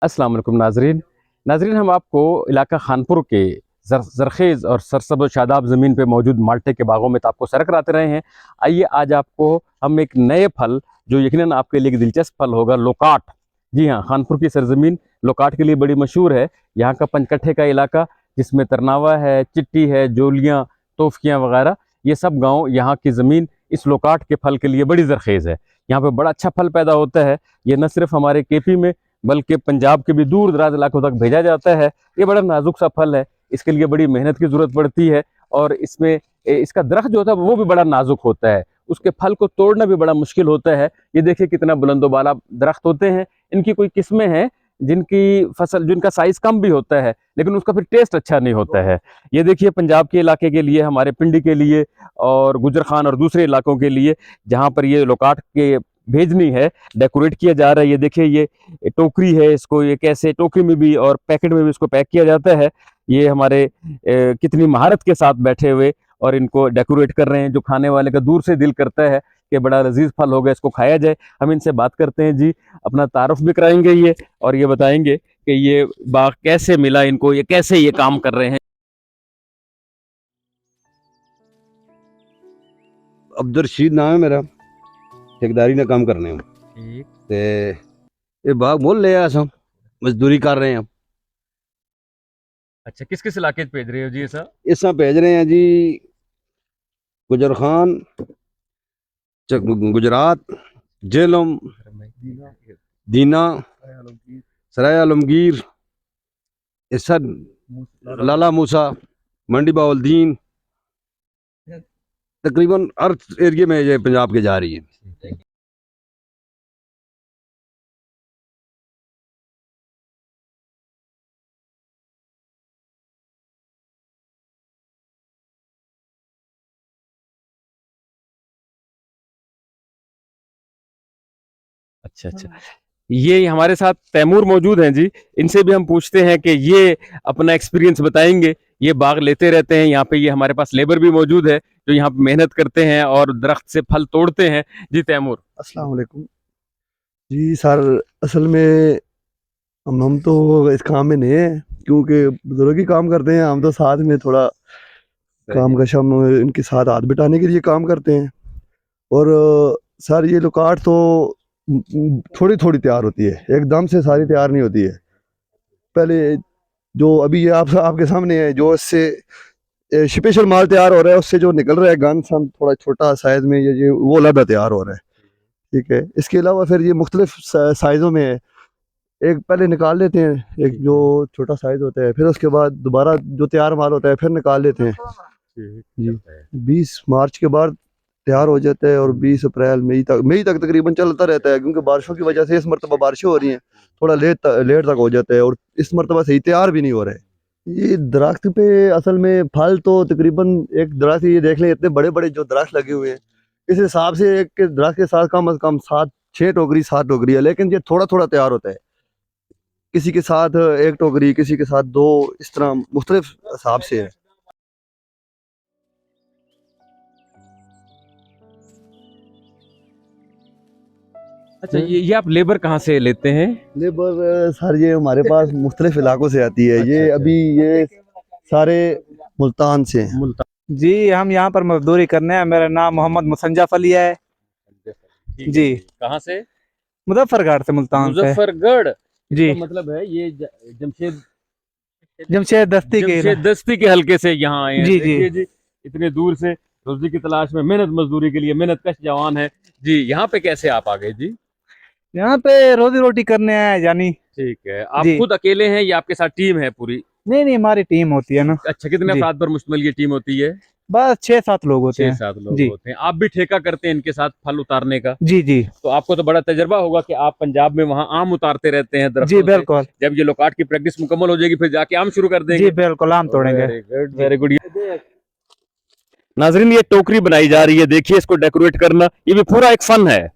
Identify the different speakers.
Speaker 1: अस्सलाम वालेकुम नाजरीन, हम आपको इलाका खानपुर के जरखेज़ और सरसब्ज़ शादाब ज़मीन पे मौजूद माल्टे के बागों में तो आपको सैर कराते रहे हैं। आइए आज आपको हम एक नए फल, जो यकीनन आपके लिए एक दिलचस्प फल होगा, लोकाट। जी हाँ, खानपुर की सरजमीन लोकाट के लिए बड़ी मशहूर है। यहाँ का पंचकट्ठे का इलाका, जिसमें तरनावा है, चिट्टी है, जोलियाँ, तोफकियाँ वगैरह, ये सब गाँव, यहाँ की ज़मीन इस लोकाट के फल के लिए बड़ी जरखेज़ है। यहाँ पे बड़ा अच्छा फल पैदा होता है। ये न सिर्फ हमारे केपी में बल्कि पंजाब के भी दूर दराज इलाकों तक भेजा जाता है। ये बड़ा नाजुक सा फल है, इसके लिए बड़ी मेहनत की ज़रूरत पड़ती है और इसमें इसका दरख्त जो होता है वो भी बड़ा नाजुक होता है। उसके फल को तोड़ना भी बड़ा मुश्किल होता है। ये देखिए कितना बुलंदोबाला दरख्त होते हैं। इनकी कोई किस्में हैं जिनका साइज़ कम भी होता है, लेकिन उसका फिर टेस्ट अच्छा नहीं होता है। ये देखिए पंजाब के इलाके के लिए, हमारे पिंडी के लिए और गुजर खान और दूसरे इलाकों के लिए जहाँ पर ये लोकाट के भेजनी है, डेकोरेट किया जा रहा है। ये देखिए ये टोकरी है, इसको ये कैसे टोकरी में भी और पैकेट में भी इसको पैक किया जाता है। ये हमारे कितनी महारत के साथ बैठे हुए और इनको डेकोरेट कर रहे हैं, जो खाने वाले का दूर से दिल करता है कि बड़ा लजीज फल होगा, इसको खाया जाए। हम इनसे बात करते हैं जी, अपना तारुफ भी कराएंगे ये, और ये बताएंगे कि ये बाग कैसे मिला इनको, ये कैसे ये काम कर रहे हैं।
Speaker 2: अब्दुल रशीद नाम है मेरा, ठेकेदारी ना काम करने
Speaker 1: ठीक।
Speaker 2: ते ये बाग मोल ले आया हम, मजदूरी कर रहे हैं हम।
Speaker 1: अच्छा, किस किस इलाके भेज रहे हो जी सर?
Speaker 2: इस भेज रहे हैं जी गुजर खान, गुजरात, जेलम, दीना, सराय आलमगीर, इस लाला मूसा, मंडी बाउलदीन, तकरीबन हर एरिया में ये पंजाब के जा रही है।
Speaker 1: अच्छा अच्छा, ये हमारे साथ तैमूर मौजूद हैं जी। इनसे भी हम पूछते हैं कि ये अपना एक्सपीरियंस बताएंगे। ये बाग लेते रहते हैं यहाँ पे, ये हमारे पास लेबर भी मौजूद है जो यहाँ पे मेहनत करते हैं और दरख्त से फल तोड़ते हैं। जी तैमूर।
Speaker 3: अस्सलाम वालेकुम जी सर। असल में हम तो इस काम में नहीं है, क्योंकि बुजुर्ग ही काम करते हैं। हम तो साथ में थोड़ा काम का शम इनके साथ हाथ बिटाने के लिए काम करते हैं। और सर ये लोकाट तो थोड़ी थोड़ी तैयार होती है, एकदम से सारी तैयार नहीं होती है। पहले जो अभी ये आपके सामने है, जो इससे स्पेशल माल तैयार हो रहा है, उससे जो निकल रहा है गन सन थोड़ा छोटा साइज में, ये वो लदा तैयार हो रहा है। ठीक है, इसके अलावा फिर ये मुख्तलिफ साइज़ों में है। एक पहले निकाल लेते हैं, एक जो छोटा साइज होता है, फिर उसके बाद दोबारा जो तैयार माल होता है फिर निकाल लेते हैं जी। 20 मार्च के बाद तैयार हो जाता है और 20 अप्रैल मई तक तकरीबन चलता रहता है, क्योंकि बारिशों की वजह से इस मरतबा बारिशें हो रही हैं, थोड़ा लेट तक हो जाता है और इस मरतबा सही तैयार भी नहीं हो रहा है। ये दरख्त पे असल में फल तो तकरीबन एक दरख्त, ये देख लें इतने बड़े बड़े जो दरख्त लगे हुए हैं, इस हिसाब से एक के दरख्त के साथ कम अज कम 6 टोकरी 7 टोकरी है, लेकिन ये थोड़ा थोड़ा तैयार होता है। किसी के साथ 1 टोकरी, किसी के साथ 2, इस तरह मुख्तलिफ हिसाब से है।
Speaker 1: अच्छा, ये आप लेबर कहाँ से लेते हैं?
Speaker 3: लेबर सर ये हमारे पास मुख्तलिफ इलाकों से आती है। ये अभी ये सारे मुल्तान से हैं।
Speaker 1: मुल्तान
Speaker 4: जी, हम यहाँ पर मजदूरी करने हैं। मेरा नाम मोहम्मद मुसंजफ अली है जी।
Speaker 1: कहाँ से?
Speaker 4: मुजफ्फरगढ़ से, मुल्तान से
Speaker 1: मुजफ्फरगढ़
Speaker 4: जी।
Speaker 1: मतलब है ये
Speaker 4: जमशेद दस्ती
Speaker 1: के हल्के से यहाँ आए हैं।
Speaker 4: जी,
Speaker 1: देखिए जी, इतने दूर से रोजी की तलाश में, मेहनत मजदूरी के लिए, मेहनत कश जवान है जी। यहाँ पे कैसे आप आ गए जी?
Speaker 4: यहाँ पे रोजी रोटी करने आए यानी।
Speaker 1: ठीक है, आप
Speaker 4: जी।
Speaker 1: खुद अकेले हैं या आपके साथ टीम है पूरी?
Speaker 4: नहीं, हमारी टीम होती है ना।
Speaker 1: अच्छा, कितने
Speaker 4: जी।
Speaker 1: अफराद पर मुश्तमिल ये टीम होती है?
Speaker 4: बस 6-7 लोग होते हैं।
Speaker 1: 6-7 लोग
Speaker 4: जी।
Speaker 1: होते हैं। आप भी ठेका करते हैं इनके साथ फल उतारने का?
Speaker 4: जी जी
Speaker 1: तो आपको तो बड़ा तजर्बा होगा कि आप पंजाब में वहाँ आम उतारते रहते हैं दरख्तों
Speaker 4: जी,
Speaker 1: से।
Speaker 4: बिल्कुल।
Speaker 1: जब ये लोकाट की प्रैक्टिस मुकम्मल हो जाएगी फिर जाके आम शुरू कर देंगे?
Speaker 4: जी बिल्कुल, आम तोड़ेंगे।
Speaker 1: Very good. नाजरीन, ये टोकरी बनाई जा रही है, देखिए इसको डेकोरेट करना, ये भी पूरा एक फन है।